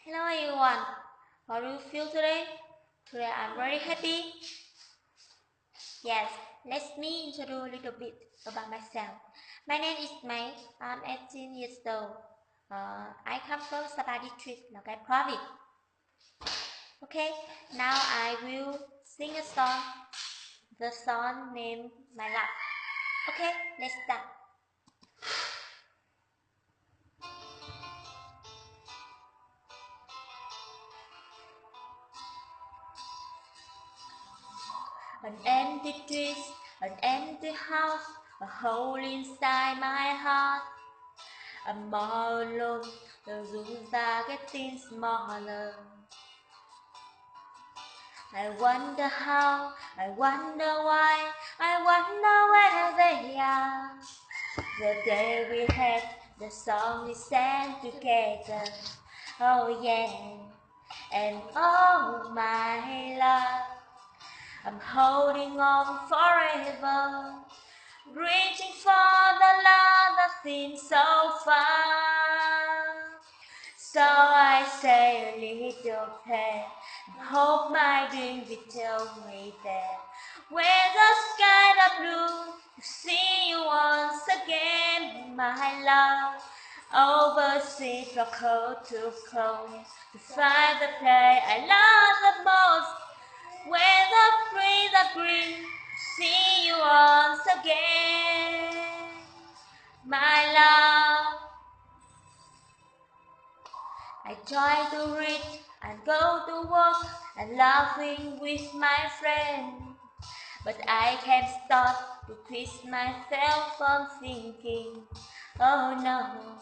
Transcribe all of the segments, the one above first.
Hello everyone, how do you feel today? Today I'm very happy. Yes, let me introduce a little bit about myself. My name is May, I'm 18 years old. I come from Sapa district, Lào Cai province. Okay, now I will sing a song. The song named My Love. Okay, let's start. An empty street, an empty house, a hole inside my heart. I'm all alone, the rooms are getting smaller. I wonder how, I wonder why, I wonder where they are. The day we had the song we sang together. Oh yeah, and oh my love, I'm holding on forever, reaching for the love that seems so far. So I say a little prayer, and hope my dream will tell me there. Where the skies are blue, to see you once again, my love. Overseas from coast to coast, to find the place I love the most. Where the trees are green, see you once again, my love. I try to read and go to work and laughing with my friend, but I can't stop to twist myself from thinking, oh no.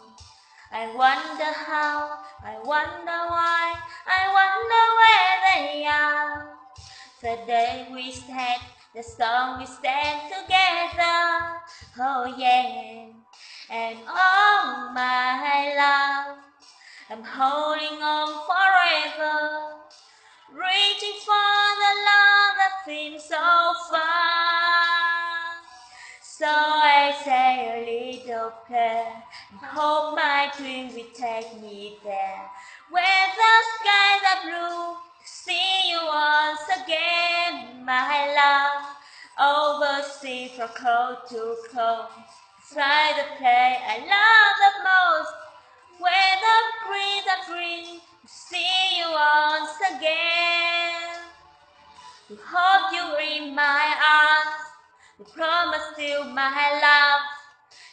I wonder how, I wonder why, I wonder where they are. The day we had the song we sang together, oh yeah, and oh my love, I'm holding on forever, reaching for the love that seems so far. So I say a little prayer and hope my dream will take me there, where the skies are blue, to see you once again, my love. Overseas from coast to coast, try the place I love the most, where the trees are green, to see you once again. To hold you in my arms, to promise you my love,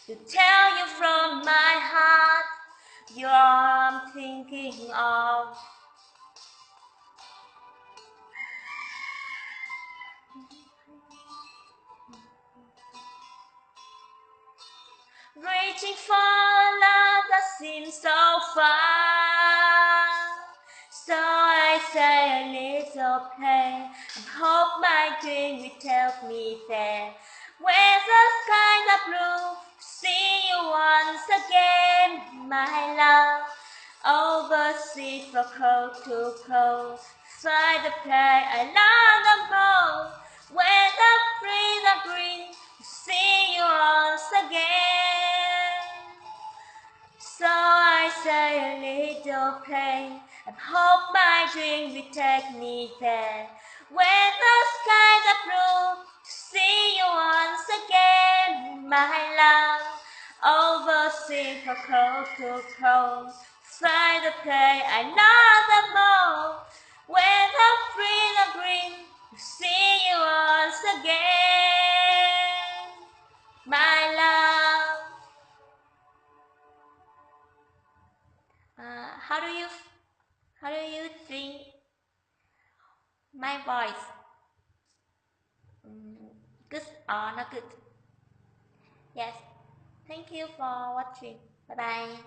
to tell you from my heart, you're all I'm thinking of. Reaching for love that seems so far. So I say a little prayer and hope my dream will take me there, where the skies are blue, to see you once again, my love. Overseas from coast to coast, fly the place I love the most, where the trees are green, to see you once again. So I say a little prayer and hope my dream will take me there, where the skies are blue, to see you once again, my love. Overseas from coast to coast, fly the place I love the most, where the trees are green, to see you once again, my love. How do you think my voice? Good or not good? Yes. Thank you for watching. Bye bye.